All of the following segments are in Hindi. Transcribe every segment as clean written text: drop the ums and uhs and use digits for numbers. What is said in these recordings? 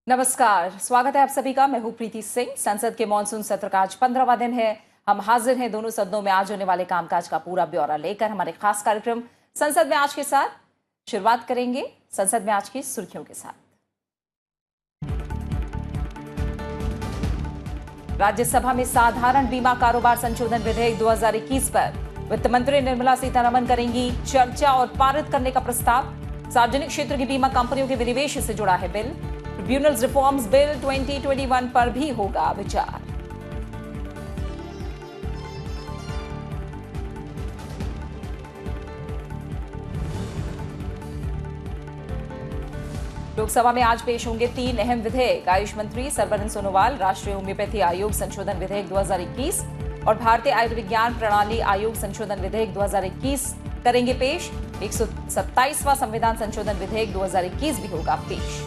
नमस्कार, स्वागत है आप सभी का। मैं हूं प्रीति सिंह। संसद के मॉनसून सत्र का आज 15वां दिन है। हम हाजिर हैं दोनों सदनों में आज होने वाले कामकाज का पूरा ब्यौरा लेकर हमारे खास कार्यक्रम संसद में आज के साथ शुरुआत करेंगे। संसद में आज की सुर्खियों के साथ राज्यसभा में साधारण बीमा कारोबार संशोधन विधेयक 2021 पर वित्त मंत्री निर्मला सीतारमण करेंगी चर्चा और पारित करने का प्रस्ताव। सार्वजनिक क्षेत्र की बीमा कंपनियों के विनिवेश से जुड़ा है बिल। ट्रिब्यूनल्स रिफॉर्म्स बिल 2021 पर भी होगा विचार। लोकसभा में आज पेश होंगे 3 अहम विधेयक। आयुष मंत्री सर्बानंद सोनोवाल राष्ट्रीय होम्योपैथी आयोग संशोधन विधेयक 2021 और भारतीय आयुर्विज्ञान प्रणाली आयोग संशोधन विधेयक 2021 करेंगे पेश। 127वां संविधान संशोधन विधेयक 2021 भी होगा पेश।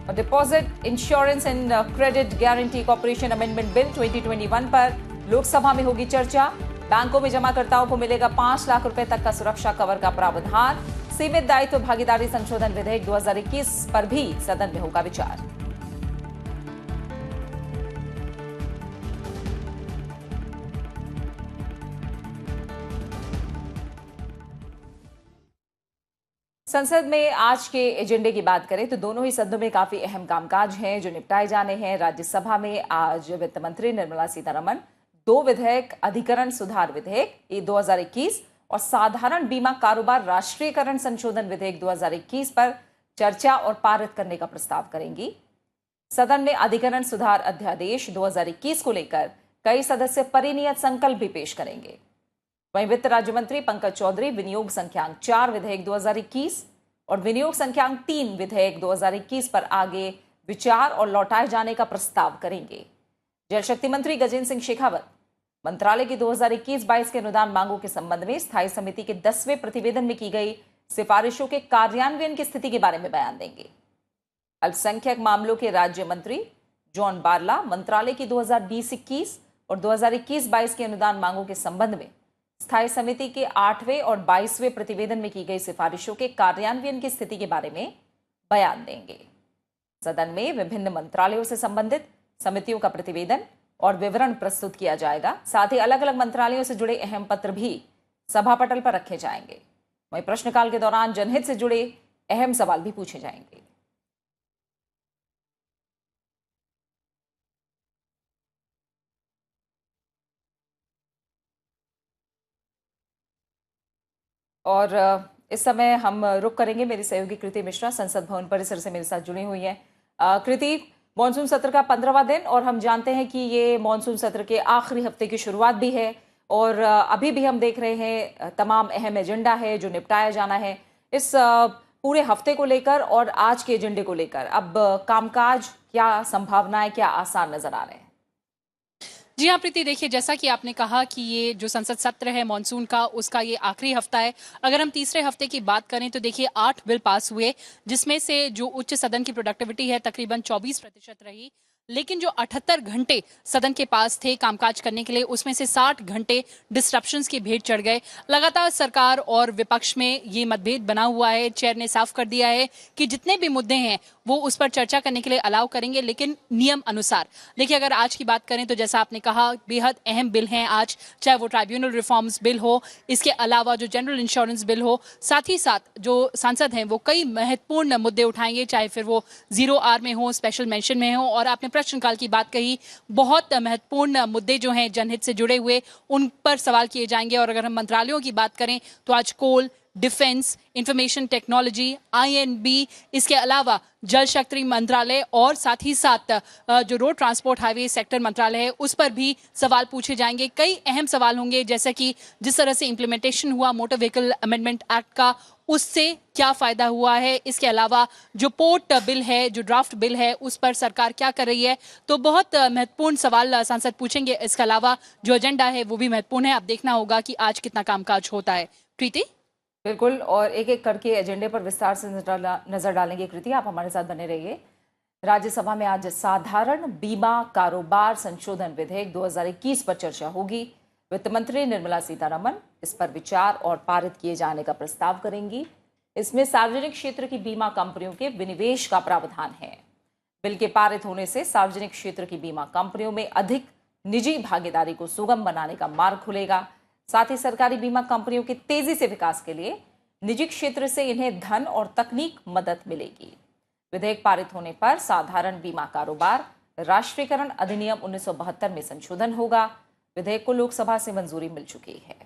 Deposit insurance and credit guarantee corporation amendment bill 2021 पर लोकसभा में होगी चर्चा। बैंकों में जमाकर्ताओं को मिलेगा 5 लाख रुपए तक का सुरक्षा कवर का प्रावधान। सीमित दायित्व भागीदारी संशोधन विधेयक 2021 पर भी सदन में होगा विचार। संसद में आज के एजेंडे की बात करें तो दोनों ही सदनों में काफी अहम कामकाज हैं जो निपटाए जाने हैं। राज्यसभा में आज वित्त मंत्री निर्मला सीतारमण 2 विधेयक, अधिकरण सुधार विधेयक 2021 और साधारण बीमा कारोबार राष्ट्रीयकरण संशोधन विधेयक 2021 पर चर्चा और पारित करने का प्रस्ताव करेंगी। सदन में अधिकरण सुधार अध्यादेश 2021 को लेकर कई सदस्य परिनियत संकल्प भी पेश करेंगे। वहीं वित्त राज्य मंत्री पंकज चौधरी विनियोग संख्यांक 4 विधेयक 2021 और विनियोग संख्यांक 3 विधेयक 2021 पर आगे विचार और लौटाए जाने का प्रस्ताव करेंगे। जल शक्ति मंत्री गजेंद्र सिंह शेखावत मंत्रालय की 2021-22 के अनुदान मांगों के संबंध में स्थायी समिति के 10वें प्रतिवेदन में की गई सिफारिशों के कार्यान्वयन की स्थिति के बारे में बयान देंगे। अल्पसंख्यक मामलों के राज्य मंत्री जॉन बारला मंत्रालय की 2020-21 और 2021-22 के अनुदान मांगों के संबंध में स्थायी समिति के 8वें और 22वें प्रतिवेदन में की गई सिफारिशों के कार्यान्वयन की स्थिति के बारे में बयान देंगे। सदन में विभिन्न मंत्रालयों से संबंधित समितियों का प्रतिवेदन और विवरण प्रस्तुत किया जाएगा। साथ ही अलग अलग मंत्रालयों से जुड़े अहम पत्र भी सभा पटल पर रखे जाएंगे। वहीं प्रश्नकाल के दौरान जनहित से जुड़े अहम सवाल भी पूछे जाएंगे। और इस समय हम रुक करेंगे। मेरी सहयोगी कृति मिश्रा संसद भवन परिसर से मेरे साथ जुड़ी हुई है। कृति, मॉनसून सत्र का 15वां दिन और हम जानते हैं कि ये मॉनसून सत्र के आखिरी हफ्ते की शुरुआत भी है और अभी भी हम देख रहे हैं तमाम अहम एजेंडा है जो निपटाया जाना है इस पूरे हफ्ते को लेकर और आज के एजेंडे को लेकर। अब कामकाज क्या संभावनाएं, क्या आसार नजर आ रहे हैं? जी हाँ प्रीति, देखिए जैसा कि आपने कहा कि ये जो संसद सत्र है मॉनसून का उसका ये आखिरी हफ्ता है। अगर हम तीसरे हफ्ते की बात करें तो देखिए 8 बिल पास हुए जिसमें से जो उच्च सदन की प्रोडक्टिविटी है तकरीबन 24% रही। लेकिन जो 78 घंटे सदन के पास थे कामकाज करने के लिए उसमें से 60 घंटे डिस्ट्रप्शंस की भेंट चढ़ गए। लगातार सरकार और विपक्ष में ये मतभेद बना हुआ है। चेयर ने साफ कर दिया है कि जितने भी मुद्दे हैं वो उस पर चर्चा करने के लिए अलाउ करेंगे लेकिन नियम अनुसार। देखिए अगर आज की बात करें तो जैसा आपने कहा बेहद अहम बिल हैं आज, चाहे वो ट्राइब्यूनल रिफॉर्म्स बिल हो, इसके अलावा जो जनरल इंश्योरेंस बिल हो, साथ ही साथ जो सांसद हैं वो कई महत्वपूर्ण मुद्दे उठाएंगे, चाहे फिर वो 0R में हो, स्पेशल मेंशन में हो। और आपने प्रश्नकाल की बात कही, बहुत महत्वपूर्ण मुद्दे जो हैं जनहित से जुड़े हुए उन पर सवाल किए जाएंगे। और अगर हम मंत्रालयों की बात करें तो आज कोल, डिफेंस, इंफॉर्मेशन टेक्नोलॉजी, आईएनबी, इसके अलावा जल शक्ति मंत्रालय और साथ ही साथ जो रोड ट्रांसपोर्ट हाईवे सेक्टर मंत्रालय है उस पर भी सवाल पूछे जाएंगे। कई अहम सवाल होंगे जैसे कि जिस तरह से इम्प्लीमेंटेशन हुआ मोटर व्हीकल अमेंडमेंट एक्ट का, उससे क्या फायदा हुआ है। इसके अलावा जो पोर्ट बिल है, जो ड्राफ्ट बिल है, उस पर सरकार क्या कर रही है। तो बहुत महत्वपूर्ण सवाल सांसद पूछेंगे। इसके अलावा जो एजेंडा है वो भी महत्वपूर्ण है। अब देखना होगा कि आज कितना कामकाज होता है। प्रीति, बिल्कुल, और एक एक करके एजेंडे पर विस्तार से नजर डालेंगे। कृति, आप हमारे साथ बने रहिए। राज्यसभा में आज साधारण बीमा कारोबार संशोधन विधेयक 2021 पर चर्चा होगी। वित्त मंत्री निर्मला सीतारमण इस पर विचार और पारित किए जाने का प्रस्ताव करेंगी। इसमें सार्वजनिक क्षेत्र की बीमा कंपनियों के विनिवेश का प्रावधान है। बिल के पारित होने से सार्वजनिक क्षेत्र की बीमा कंपनियों में अधिक निजी भागीदारी को सुगम बनाने का मार्ग खुलेगा। साथ ही सरकारी बीमा कंपनियों के तेजी से विकास के लिए निजी क्षेत्र से इन्हें धन और तकनीक मदद मिलेगी। विधेयक पारित होने पर साधारण बीमा कारोबार राष्ट्रीयकरण अधिनियम 1972 में संशोधन होगा। विधेयक को लोकसभा से मंजूरी मिल चुकी है।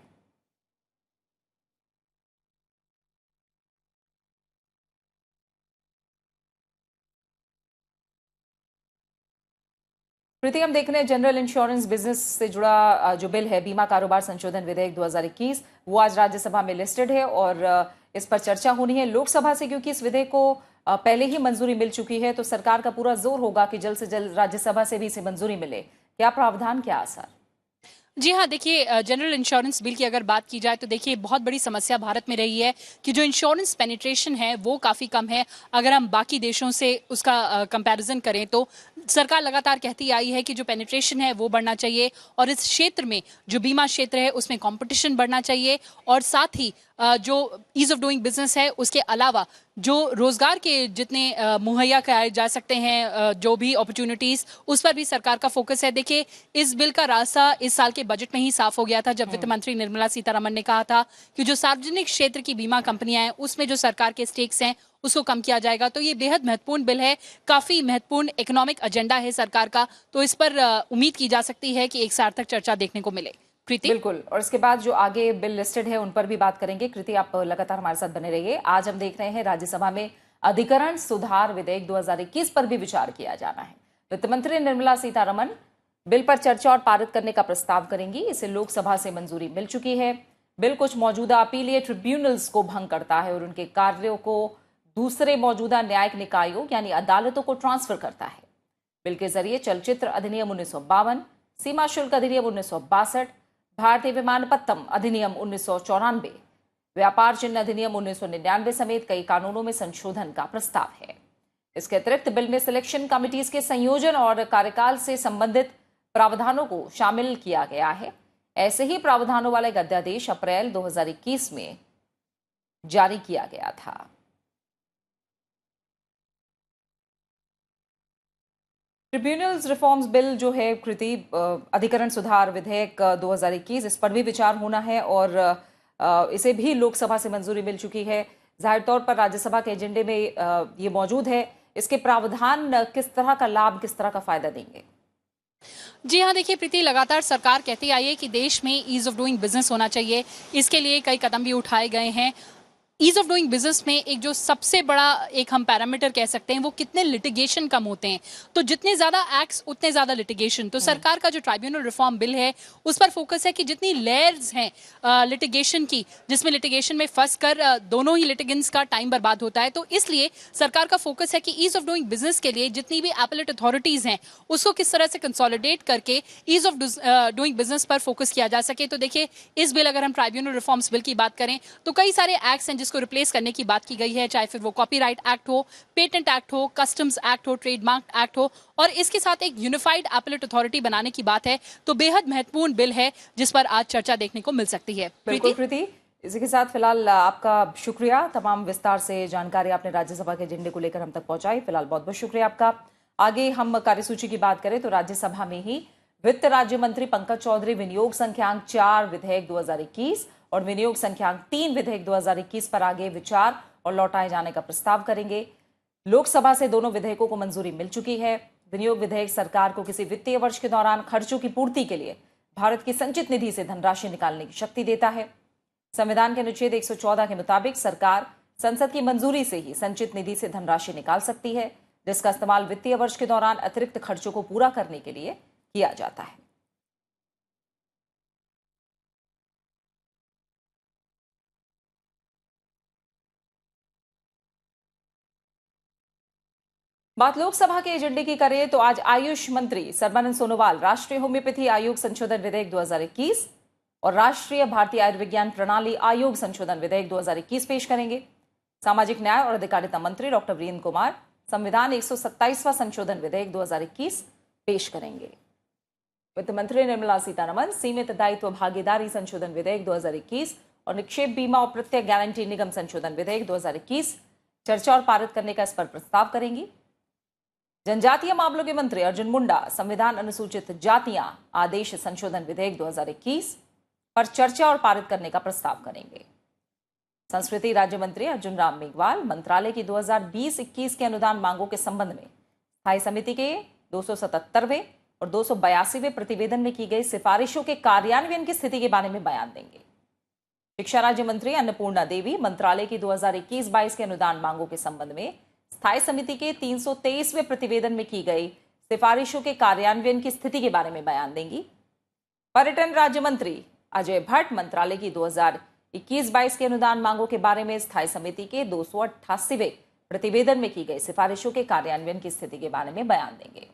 प्रीति, हम देख रहे हैं जनरल इंश्योरेंस बिजनेस से जुड़ा जो बिल है बीमा कारोबार संशोधन विधेयक 2021 वो आज राज्यसभा में लिस्टेड है और इस पर चर्चा होनी है लोकसभा से, क्योंकि इस विधेयक को पहले ही मंजूरी मिल चुकी है। तो सरकार का पूरा जोर होगा कि जल्द से जल्द राज्यसभा से भी इसे मंजूरी मिले। क्या प्रावधान, क्या असर? जी हाँ, देखिए जनरल इंश्योरेंस बिल की अगर बात की जाए तो देखिए बहुत बड़ी समस्या भारत में रही है कि जो इंश्योरेंस पेनिट्रेशन है वो काफ़ी कम है। अगर हम बाकी देशों से उसका कंपैरिजन करें तो सरकार लगातार कहती आई है कि जो पेनिट्रेशन है वो बढ़ना चाहिए और इस क्षेत्र में जो बीमा क्षेत्र है उसमें कंपटीशन बढ़ना चाहिए और साथ ही जो ईज ऑफ डूइंग बिजनेस है उसके अलावा जो रोजगार के जितने मुहैया कराए जा सकते हैं जो भी अपॉर्चुनिटीज उस पर भी सरकार का फोकस है। देखिए इस बिल का रास्ता इस साल के बजट में ही साफ हो गया था जब वित्त मंत्री निर्मला सीतारमण ने कहा था कि जो सार्वजनिक क्षेत्र की बीमा कंपनियां हैं उसमें जो सरकार के स्टेक्स हैं उसको कम किया जाएगा। तो ये बेहद महत्वपूर्ण बिल है, काफी महत्वपूर्ण इकोनॉमिक एजेंडा है सरकार का। तो इस पर उम्मीद की जा सकती है कि एक सार्थक चर्चा देखने को मिले। कृति, बिल्कुल, और इसके बाद जो आगे बिल लिस्टेड है उन पर भी बात करेंगे। कृति, आप लगातार हमारे साथ बने रहिए। आज हम देख रहे हैं राज्यसभा में अधिकरण सुधार विधेयक 2021 पर भी विचार किया जाना है। वित्त मंत्री निर्मला सीतारमण बिल पर चर्चा और पारित करने का प्रस्ताव करेंगी। इसे लोकसभा से मंजूरी मिल चुकी है। बिल कुछ मौजूदा अपीलीय ट्रिब्यूनल्स को भंग करता है और उनके कार्यों को दूसरे मौजूदा न्यायिक निकायों यानी अदालतों को ट्रांसफर करता है। बिल के जरिए चलचित्र अधिनियम 1952, सीमा शुल्क अधिनियम 1962, भारतीय विमानपत्तम अधिनियम 1994, व्यापार चिन्ह अधिनियम 1999 समेत कई कानूनों में संशोधन का प्रस्ताव है। इसके अतिरिक्त बिल में सिलेक्शन कमिटीज के संयोजन और कार्यकाल से संबंधित प्रावधानों को शामिल किया गया है। ऐसे ही प्रावधानों वाला एक अध्यादेश अप्रैल 2021 में जारी किया गया था। ट्रिब्यूनल्स रिफॉर्म्स बिल जो है कृति अधिकरण सुधार विधेयक 2021 इस पर भी विचार होना है और इसे भी लोकसभा से मंजूरी मिल चुकी है। जाहिर तौर पर राज्यसभा के एजेंडे में ये मौजूद है। इसके प्रावधान किस तरह का लाभ, किस तरह का फायदा देंगे? जी हाँ, देखिए प्रीति, लगातार सरकार कहती आई है कि देश में ईज ऑफ डूइंग बिजनेस होना चाहिए। इसके लिए कई कदम भी उठाए गए हैं। ईज ऑफ डूइंग बिजनेस में एक जो सबसे बड़ा एक हम पैरामीटर कह सकते हैं वो कितने लिटिगेशन कम होते हैं। तो जितने ज्यादा एक्ट्स उतने ज्यादा लिटिगेशन। तो सरकार का जो ट्राइब्यूनल रिफॉर्म बिल है उस पर फोकस है कि जितनी लेयर्स हैं लिटिगेशन की, जिसमें लिटिगेशन में फंस कर दोनों ही लिटिगेंट्स का टाइम बर्बाद होता है, तो इसलिए सरकार का फोकस है कि ईज ऑफ डूइंग बिजनेस के लिए जितनी भी एपेलेट अथॉरिटीज हैं उसको किस तरह से कंसोलिडेट करके ईज ऑफ डूइंग बिजनेस पर फोकस किया जा सके। तो देखिए इस बिल, अगर हम ट्राइब्यूनल रिफॉर्म्स बिल की बात करें तो कई सारे एक्ट्स हैं को रिप्लेस करने की बात की गई है, चाहे फिर वो कॉपीराइट एक्ट हो, पेटेंट एक्ट हो, कस्टम्स एक्ट हो, ट्रेडमार्क एक्ट हो, और इसके साथ एक यूनिफाइड एपेलेट अथॉरिटी बनाने की बात है। तो बेहद महत्वपूर्ण बिल है जिस पर आज चर्चा देखने को मिल सकती है। बिल्कुल कृति, इसी के साथ फिलहाल आपका शुक्रिया, तमाम विस्तार से जानकारी आपने राज्यसभा के एजेंडे को लेकर हम तक पहुंचाई। फिलहाल बहुत बहुत शुक्रिया आपका। आगे हम कार्यसूची की बात करें तो राज्यसभा में ही वित्त राज्य मंत्री पंकज चौधरी विनियोग संख्यांक 4 विधेयक 2021 और विनियोग संख्यांक 3 विधेयक 2021 पर आगे विचार और लौटाए जाने का प्रस्ताव करेंगे। लोकसभा से दोनों विधेयकों को मंजूरी मिल चुकी है। विनियोग विधेयक सरकार को किसी वित्तीय वर्ष के दौरान खर्चों की पूर्ति के लिए भारत की संचित निधि से धनराशि निकालने की शक्ति देता है। संविधान के अनुच्छेद 114 के मुताबिक सरकार संसद की मंजूरी से ही संचित निधि से धनराशि निकाल सकती है, जिसका इस्तेमाल वित्तीय वर्ष के दौरान अतिरिक्त खर्चों को पूरा करने के लिए किया जाता है। बात लोकसभा के एजेंडे की करें तो आज आयुष मंत्री सर्बानंद सोनोवाल राष्ट्रीय होम्योपैथी आयोग संशोधन विधेयक 2021 और राष्ट्रीय भारतीय आयुर्विज्ञान प्रणाली आयोग संशोधन विधेयक 2021 पेश करेंगे। सामाजिक न्याय और अधिकारिता मंत्री डॉक्टर वीरेंद्र कुमार संविधान 127वां संशोधन विधेयक 2021 पेश करेंगे। वित्त मंत्री निर्मला सीतारमण सीमित दायित्व भागीदारी संशोधन विधेयक 2021 और निक्षेप बीमा और प्रत्यय गारंटी निगम संशोधन विधेयक 2021 चर्चा और पारित करने का इस पर प्रस्ताव करेंगी। जनजातीय मामलों के मंत्री अर्जुन मुंडा संविधान अनुसूचित जातियां आदेश संशोधन विधेयक 2021 पर चर्चा और पारित करने का प्रस्ताव करेंगे। संस्कृति राज्य मंत्री अर्जुन राम मेघवाल मंत्रालय की 2020-21 के अनुदान मांगों के संबंध में स्थायी समिति के 277वें और 282वें प्रतिवेदन में की गई सिफारिशों के कार्यान्वयन की स्थिति के बारे में बयान देंगे। शिक्षा राज्य मंत्री अन्नपूर्णा देवी मंत्रालय की 2021-22 के अनुदान मांगों के संबंध में स्थायी समिति के 323वें प्रतिवेदन में की गई सिफारिशों के कार्यान्वयन की स्थिति के बारे में बयान देंगी। पर्यटन राज्य मंत्री अजय भट्ट मंत्रालय की 2021-22 के अनुदान मांगों के बारे में स्थायी समिति के 288वें प्रतिवेदन में की गई सिफारिशों के कार्यान्वयन की स्थिति के बारे में बयान देंगे।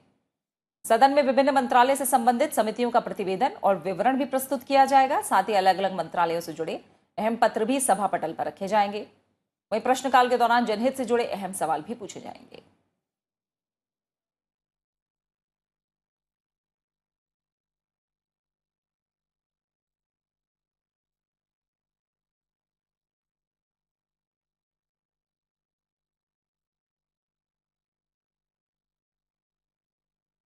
सदन में विभिन्न मंत्रालय से संबंधित समितियों का प्रतिवेदन और विवरण भी प्रस्तुत किया जाएगा। साथ ही अलग अलग मंत्रालयों से जुड़े अहम पत्र भी सभा पटल पर रखे जाएंगे। वहीं प्रश्नकाल के दौरान जनहित से जुड़े अहम सवाल भी पूछे जाएंगे।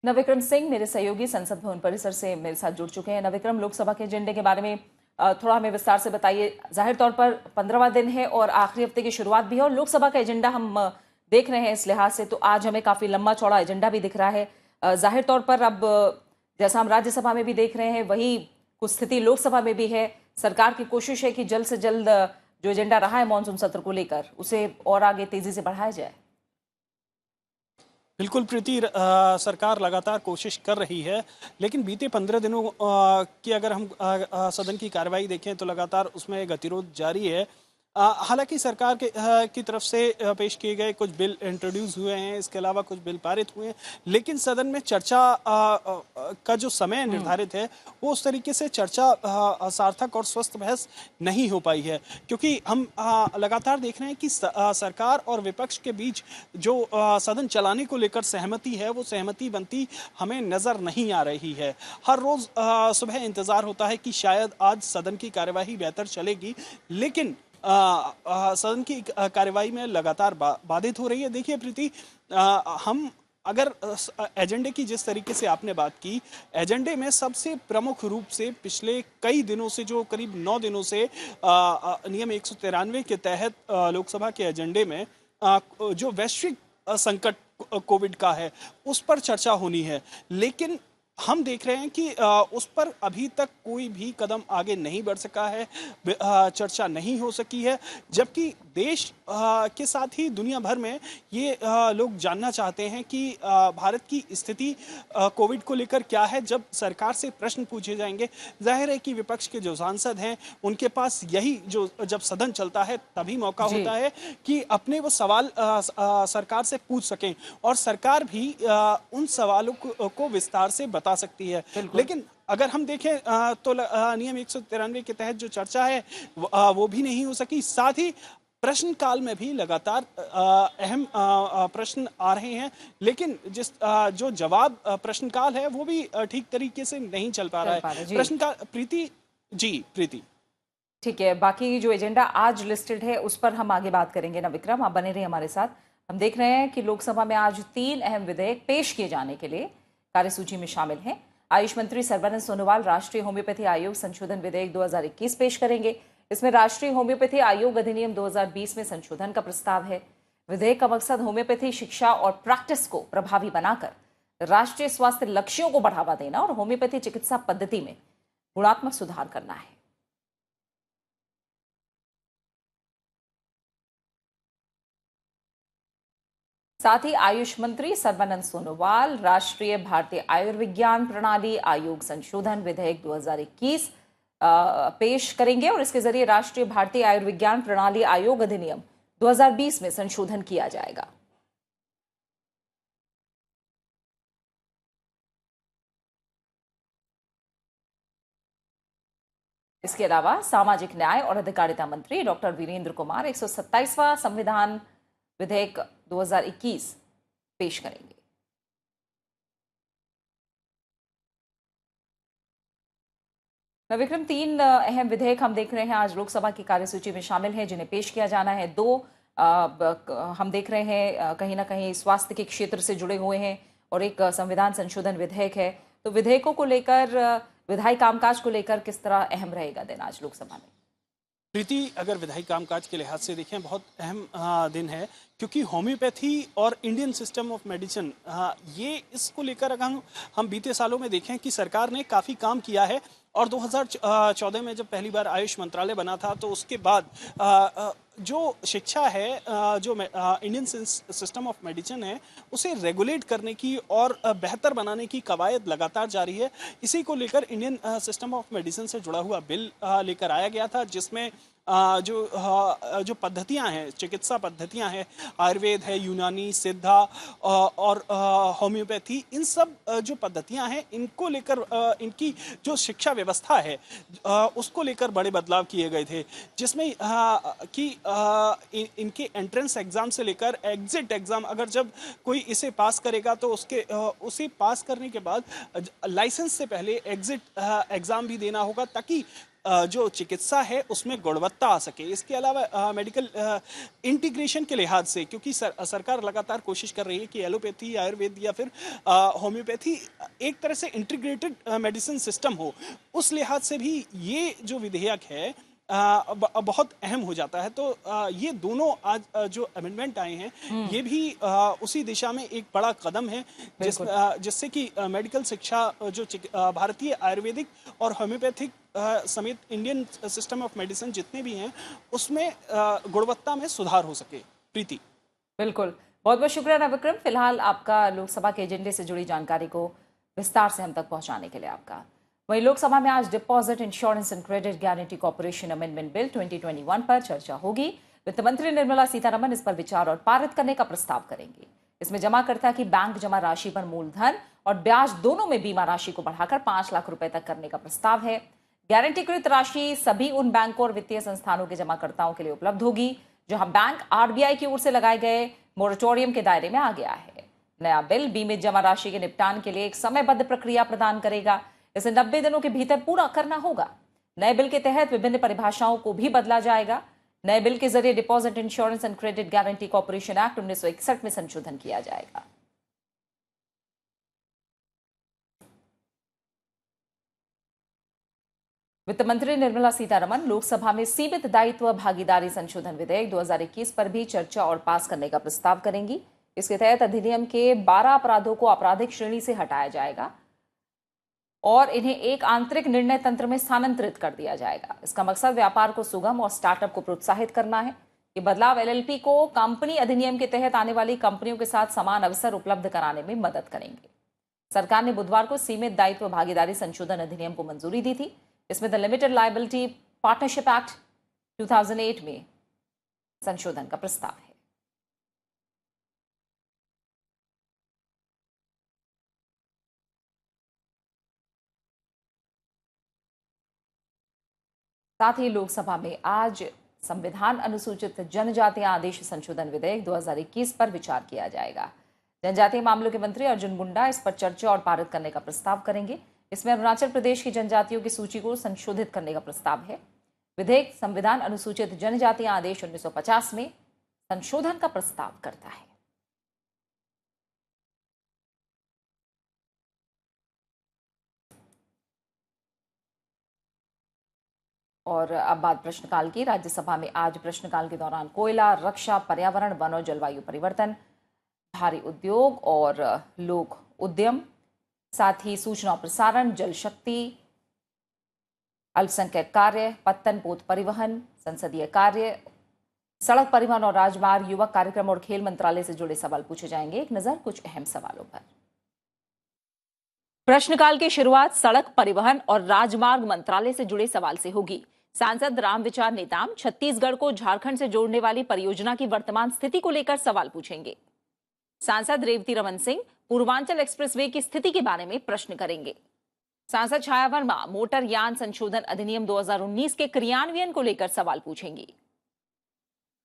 नवविक्रम सिंह मेरे सहयोगी संसद भवन परिसर से मेरे साथ जुड़ चुके हैं। नवविक्रम, लोकसभा के एजेंडे के बारे में थोड़ा हमें विस्तार से बताइए। जाहिर तौर पर 15वां दिन है और आखिरी हफ्ते की शुरुआत भी है और लोकसभा का एजेंडा हम देख रहे हैं इस लिहाज से, तो आज हमें काफी लंबा चौड़ा एजेंडा भी दिख रहा है। जाहिर तौर पर अब जैसा हम राज्यसभा में भी देख रहे हैं वही कुछ स्थिति लोकसभा में भी है। सरकार की कोशिश है कि जल्द से जल्द जो एजेंडा रहा है मानसून सत्र को लेकर उसे और आगे तेजी से बढ़ाया जाए। बिल्कुल प्रीति, सरकार लगातार कोशिश कर रही है, लेकिन बीते 15 दिनों की अगर हम सदन की कार्रवाई देखें तो लगातार उसमें गतिरोध जारी है। हालांकि सरकार की तरफ से पेश किए गए कुछ बिल इंट्रोड्यूस हुए हैं, इसके अलावा कुछ बिल पारित हुए हैं, लेकिन सदन में चर्चा का जो समय निर्धारित है वो उस तरीके से चर्चा सार्थक और स्वस्थ बहस नहीं हो पाई है, क्योंकि हम लगातार देख रहे हैं कि सरकार और विपक्ष के बीच जो सदन चलाने को लेकर सहमति है वो सहमति बनती हमें नजर नहीं आ रही है। हर रोज सुबह इंतजार होता है कि शायद आज सदन की कार्यवाही बेहतर चलेगी, लेकिन सदन की कार्यवाही में लगातार बाधित हो रही है। देखिए प्रीति, हम अगर एजेंडे की जिस तरीके से आपने बात की, एजेंडे में सबसे प्रमुख रूप से पिछले कई दिनों से जो करीब 9 दिनों से नियम 193 के तहत लोकसभा के एजेंडे में जो वैश्विक संकट कोविड का है उस पर चर्चा होनी है, लेकिन हम देख रहे हैं कि उस पर अभी तक कोई भी कदम आगे नहीं बढ़ सका है, चर्चा नहीं हो सकी है, जबकि देश के साथ ही दुनिया भर में ये लोग जानना चाहते हैं कि भारत की स्थिति कोविड को लेकर क्या है। जब सरकार से प्रश्न पूछे जाएंगे, जाहिर है कि विपक्ष के जो सांसद हैं उनके पास यही जो जब सदन चलता है तभी मौका होता है कि अपने वो सवाल सरकार से पूछ सकें और सरकार भी उन सवालों को विस्तार से बता सकती है। लेकिन अगर हम देखें तो नियम 193 के तहत जो चर्चा है वो भी नहीं हो सकी। साथ ही प्रश्नकाल में भी लगातार अहम प्रश्न आ रहे हैं, लेकिन जो जवाब प्रश्नकाल है वो भी ठीक तरीके से नहीं चल पा रहा है। प्रश्नकाल प्रीति ठीक है, बाकी जो एजेंडा आज लिस्टेड है उस पर हम आगे बात करेंगे। ना विक्रम, आप बने रहिए हमारे साथ। हम देख रहे हैं कि लोकसभा में आज 3 अहम विधेयक पेश किए जाने के लिए कार्यसूची में शामिल हैं। आयुष मंत्री सर्बानंद सोनोवाल राष्ट्रीय होम्योपैथी आयोग संशोधन विधेयक 2021 पेश करेंगे। इसमें राष्ट्रीय होम्योपैथी आयोग अधिनियम 2020 में संशोधन का प्रस्ताव है। विधेयक का मकसद होम्योपैथी शिक्षा और प्रैक्टिस को प्रभावी बनाकर राष्ट्रीय स्वास्थ्य लक्ष्यों को बढ़ावा देना और होम्योपैथी चिकित्सा पद्धति में गुणात्मक सुधार करना है। साथ ही आयुष मंत्री सर्बानंद सोनोवाल राष्ट्रीय भारतीय आयुर्विज्ञान प्रणाली आयोग संशोधन विधेयक 2021 पेश करेंगे और इसके जरिए राष्ट्रीय भारतीय आयुर्विज्ञान प्रणाली आयोग अधिनियम 2020 में संशोधन किया जाएगा। इसके अलावा सामाजिक न्याय और अधिकारिता मंत्री डॉक्टर वीरेंद्र कुमार 127वां संविधान विधेयक 2021 पेश करेंगे। विक्रम, तीन अहम विधेयक हम देख रहे हैं आज लोकसभा की कार्यसूची में शामिल हैं, जिन्हें पेश किया जाना है। दो हम देख रहे हैं कहीं ना कहीं स्वास्थ्य के क्षेत्र से जुड़े हुए हैं और एक संविधान संशोधन विधेयक है। तो विधेयकों को लेकर, विधायी कामकाज को लेकर किस तरह अहम रहेगा दिन आज लोकसभा में? प्रीति, अगर विधायी कामकाज के लिहाज से देखें, बहुत अहम दिन है, क्योंकि होम्योपैथी और इंडियन सिस्टम ऑफ मेडिसिन, ये इसको लेकर अगर हम बीते सालों में देखें कि सरकार ने काफ़ी काम किया है। और 2014 में जब पहली बार आयुष मंत्रालय बना था, तो उसके बाद जो शिक्षा है, जो इंडियन सिस्टम ऑफ मेडिसिन है, उसे रेगुलेट करने की और बेहतर बनाने की कवायद लगातार जारी है। इसी को लेकर इंडियन सिस्टम ऑफ मेडिसिन से जुड़ा हुआ बिल लेकर आया गया था, जिसमें जो पद्धतियां हैं, चिकित्सा पद्धतियां हैं, आयुर्वेद है, यूनानी, सिद्धा और होम्योपैथी, इन सब जो पद्धतियां हैं, इनको लेकर इनकी जो शिक्षा व्यवस्था है, उसको लेकर बड़े बदलाव किए गए थे, जिसमें कि इनके एंट्रेंस एग्जाम से लेकर एग्जिट एग्जाम, अगर जब कोई इसे पास करेगा तो उसे पास करने के बाद लाइसेंस से पहले एग्जिट एग्जाम भी देना होगा, ताकि जो चिकित्सा है उसमें गुणवत्ता आ सके। इसके अलावा मेडिकल इंटीग्रेशन के लिहाज से, क्योंकि सरकार लगातार कोशिश कर रही है कि एलोपैथी, आयुर्वेद या फिर होम्योपैथी एक तरह से इंटीग्रेटेड मेडिसिन सिस्टम हो, उस लिहाज से भी ये जो विधेयक है बहुत अहम हो जाता है। तो ये दोनों आज जो अमेंडमेंट आए हैं, ये भी उसी दिशा में एक बड़ा कदम है, जिससे कि मेडिकल शिक्षा, जो भारतीय आयुर्वेदिक और होम्योपैथिक समेत इंडियन सिस्टम ऑफ मेडिसिन जितने भी हैं, उसमें गुणवत्ता में सुधार हो सके। प्रीति, बिल्कुल, बहुत बहुत शुक्रिया नवविक्रम, फिलहाल आपका लोकसभा के एजेंडे से जुड़ी जानकारी को विस्तार से हम तक पहुंचाने के लिए आपका। वहीं लोकसभा में आज deposit insurance and credit guarantee corporation amendment bill 2021 पर चर्चा होगी। वित्त मंत्री निर्मला सीतारमण इस पर विचार और पारित करने का प्रस्ताव करेंगी। इसमें जमाकर्ता की बैंक जमा राशि पर मूलधन और ब्याज दोनों में बीमा राशि को बढ़ाकर 5 लाख रुपए तक करने का प्रस्ताव है। गारंटीकृत राशि सभी उन बैंकों और वित्तीय संस्थानों के जमाकर्ताओं के लिए उपलब्ध होगी जहां बैंक आरबीआई की ओर से लगाए गए मोरेटोरियम के दायरे में आ गया है। नया बिल बीमित जमा राशि के निपटान के लिए एक समयबद्ध प्रक्रिया प्रदान करेगा। इसे 90 दिनों के भीतर पूरा करना होगा। नए बिल के तहत विभिन्न परिभाषाओं को भी बदला जाएगा। नए बिल के जरिए deposit insurance and credit guarantee corporation act 1961 में संशोधन किया जाएगा। वित्त मंत्री निर्मला सीतारमण लोकसभा में सीमित दायित्व भागीदारी संशोधन विधेयक 2021 पर भी चर्चा और पास करने का प्रस्ताव करेंगी। इसके तहत अधिनियम के 12 अपराधों को आपराधिक श्रेणी से हटाया जाएगा और इन्हें एक आंतरिक निर्णय तंत्र में स्थानांतरित कर दिया जाएगा। इसका मकसद व्यापार को सुगम और स्टार्टअप को प्रोत्साहित करना है। ये बदलाव एलएलपी को कंपनी अधिनियम के तहत आने वाली कंपनियों के साथ समान अवसर उपलब्ध कराने में मदद करेंगे। सरकार ने बुधवार को सीमित दायित्व भागीदारी संशोधन अधिनियम को मंजूरी दी थी। इसमें the limited liability partnership act 2008 में संशोधन का प्रस्ताव है। साथ ही लोकसभा में आज संविधान अनुसूचित जनजातीय आदेश संशोधन विधेयक 2021 पर विचार किया जाएगा। जनजातीय मामलों के मंत्री अर्जुन मुंडा इस पर चर्चा और पारित करने का प्रस्ताव करेंगे। इसमें अरुणाचल प्रदेश की जनजातियों की सूची को संशोधित करने का प्रस्ताव है। विधेयक संविधान अनुसूचित जनजातीय आदेश 1950 में संशोधन का प्रस्ताव करता है। और अब बात प्रश्नकाल की। राज्यसभा में आज प्रश्नकाल के दौरान कोयला, रक्षा, पर्यावरण, वन और जलवायु परिवर्तन, भारी उद्योग और लोक उद्यम, साथ ही सूचना और प्रसारण, जल शक्ति, अल्पसंख्यक कार्य, पत्तन पोत परिवहन, संसदीय कार्य, सड़क परिवहन और राजमार्ग, युवक कार्यक्रम और खेल मंत्रालय से जुड़े सवाल पूछे जाएंगे। एक नजर कुछ अहम सवालों पर। प्रश्नकाल की शुरुआत सड़क परिवहन और राजमार्ग मंत्रालय से जुड़े सवाल से होगी। सांसद रामविचार नेताम छत्तीसगढ़ को झारखंड से जोड़ने वाली परियोजना की वर्तमान स्थिति को लेकर सवाल पूछेंगे। सांसद रेवती रमन सिंह पूर्वांचल एक्सप्रेसवे की स्थिति के बारे में प्रश्न करेंगे। सांसद छाया वर्मा मोटर यान संशोधन अधिनियम 2019 के क्रियान्वयन को लेकर सवाल पूछेंगी।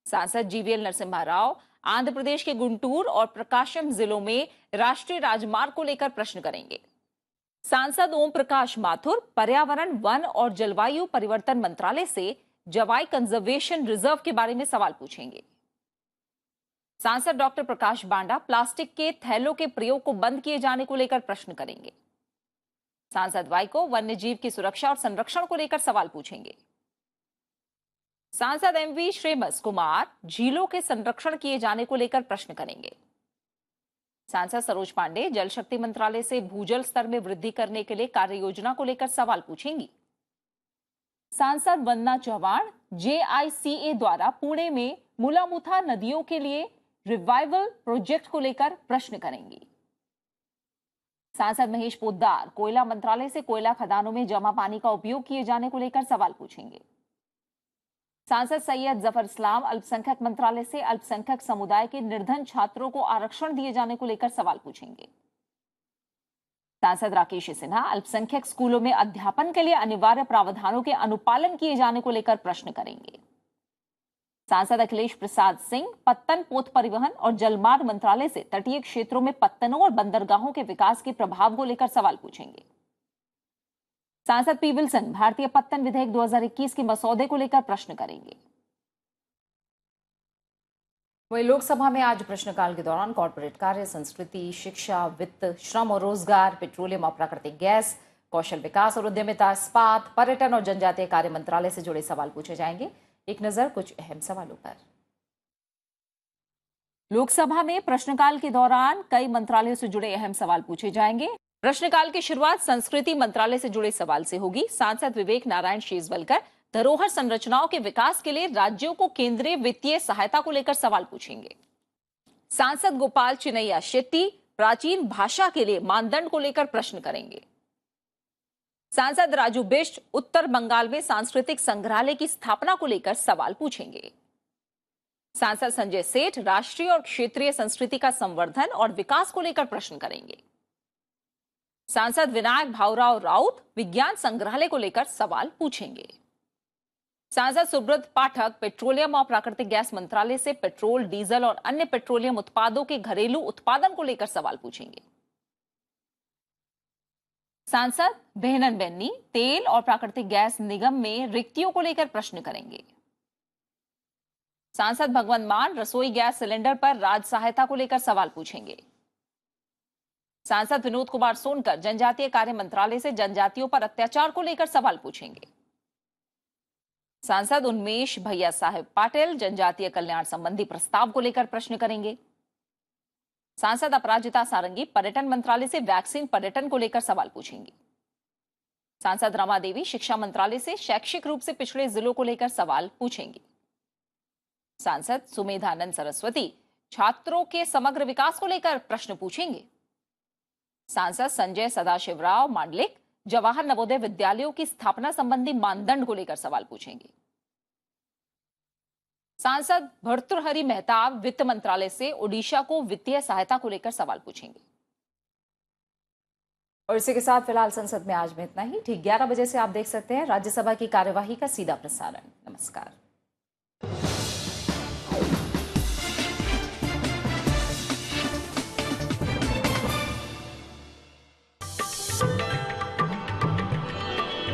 सांसद जीवीएल नरसिम्हा राव आंध्र प्रदेश के गुंटूर और प्रकाशम जिलों में राष्ट्रीय राजमार्ग को लेकर प्रश्न करेंगे। सांसद ओम प्रकाश माथुर पर्यावरण, वन और जलवायु परिवर्तन मंत्रालय से जवाई कंजर्वेशन रिजर्व के बारे में सवाल पूछेंगे। सांसद डॉक्टर प्रकाश बांडा प्लास्टिक के थैलों के प्रयोग को बंद किए जाने को लेकर प्रश्न करेंगे। सांसद वाई को वन्य जीव की सुरक्षा और संरक्षण को लेकर सवाल पूछेंगे। सांसद एमवी श्रीमस कुमार झीलों के संरक्षण किए जाने को लेकर प्रश्न करेंगे। सांसद सरोज पांडे जल शक्ति मंत्रालय से भूजल स्तर में वृद्धि करने के लिए कार्य योजना को लेकर सवाल पूछेंगी। सांसद वंदना चौहान जेआईसीए द्वारा पुणे में मुलामुथा नदियों के लिए रिवाइवल प्रोजेक्ट को लेकर प्रश्न करेंगी। सांसद महेश पोद्दार कोयला मंत्रालय से कोयला खदानों में जमा पानी का उपयोग किए जाने को लेकर सवाल पूछेंगे। सांसद सैयद जफर इस्लाम अल्पसंख्यक मंत्रालय से अल्पसंख्यक समुदाय के निर्धन छात्रों को आरक्षण दिए जाने को लेकर सवाल पूछेंगे। सांसद राकेश सिन्हा अल्पसंख्यक स्कूलों में अध्यापन के लिए अनिवार्य प्रावधानों के अनुपालन किए जाने को लेकर प्रश्न करेंगे। सांसद अखिलेश प्रसाद सिंह पत्तन पोत परिवहन और जलमार्ग मंत्रालय से तटीय क्षेत्रों में पत्तनों और बंदरगाहों के विकास के प्रभाव को लेकर सवाल पूछेंगे। सांसद पी विल्सन भारतीय पत्तन विधेयक 2021 के मसौदे को लेकर प्रश्न करेंगे। वहीं लोकसभा में आज प्रश्नकाल के दौरान कॉर्पोरेट कार्य, संस्कृति, शिक्षा, वित्त, श्रम और रोजगार, पेट्रोलियम और प्राकृतिक गैस, कौशल विकास और उद्यमिता, इस्पात, पर्यटन और जनजातीय कार्य मंत्रालय से जुड़े सवाल पूछे जाएंगे। एक नजर कुछ अहम सवालों पर। लोकसभा में प्रश्नकाल के दौरान कई मंत्रालयों से जुड़े अहम सवाल पूछे जाएंगे। प्रश्नकाल की शुरुआत संस्कृति मंत्रालय से जुड़े सवाल से होगी। सांसद विवेक नारायण शेजवलकर धरोहर संरचनाओं के विकास के लिए राज्यों को केंद्रीय वित्तीय सहायता को लेकर सवाल पूछेंगे। सांसद गोपाल चिनैया शेट्टी प्राचीन भाषा के लिए मानदंड को लेकर प्रश्न करेंगे। सांसद राजू बिष्ट उत्तर बंगाल में सांस्कृतिक संग्रहालय की स्थापना को लेकर सवाल पूछेंगे। सांसद संजय सेठ राष्ट्रीय और क्षेत्रीय संस्कृति का संवर्धन और विकास को लेकर प्रश्न करेंगे। सांसद विनायक भाऊराव राउत विज्ञान संग्रहालय को लेकर सवाल पूछेंगे। सांसद सुब्रत पाठक पेट्रोलियम और प्राकृतिक गैस मंत्रालय से पेट्रोल, डीजल और अन्य पेट्रोलियम उत्पादों के घरेलू उत्पादन को लेकर सवाल पूछेंगे। सांसद बेहनन बेन्नी तेल और प्राकृतिक गैस निगम में रिक्तियों को लेकर प्रश्न करेंगे। सांसद भगवंत मान रसोई गैस सिलेंडर पर राज्य सहायता को लेकर सवाल पूछेंगे। सांसद विनोद कुमार सोनकर जनजातीय कार्य मंत्रालय से जनजातियों पर अत्याचार को लेकर सवाल पूछेंगे। सांसद उन्मेष भैया साहेब पाटिल जनजातीय कल्याण संबंधी प्रस्ताव को लेकर प्रश्न करेंगे। सांसद अपराजिता सारंगी पर्यटन मंत्रालय से वैक्सीन पर्यटन को लेकर सवाल पूछेंगी। सांसद रमा देवी शिक्षा मंत्रालय से शैक्षिक रूप से पिछड़े जिलों को लेकर सवाल पूछेंगी। सांसद सुमेधानंद सरस्वती छात्रों के समग्र विकास को लेकर प्रश्न पूछेंगे। सांसद संजय सदाशिवराव मांडलिक जवाहर नवोदय विद्यालयों की स्थापना संबंधी मानदंड को लेकर सवाल पूछेंगे। सांसद भर्तृहरि मेहताब वित्त मंत्रालय से ओडिशा को वित्तीय सहायता को लेकर सवाल पूछेंगे। और इसी के साथ फिलहाल संसद में आज में इतना ही। ठीक 11 बजे से आप देख सकते हैं राज्यसभा की कार्यवाही का सीधा प्रसारण। नमस्कार।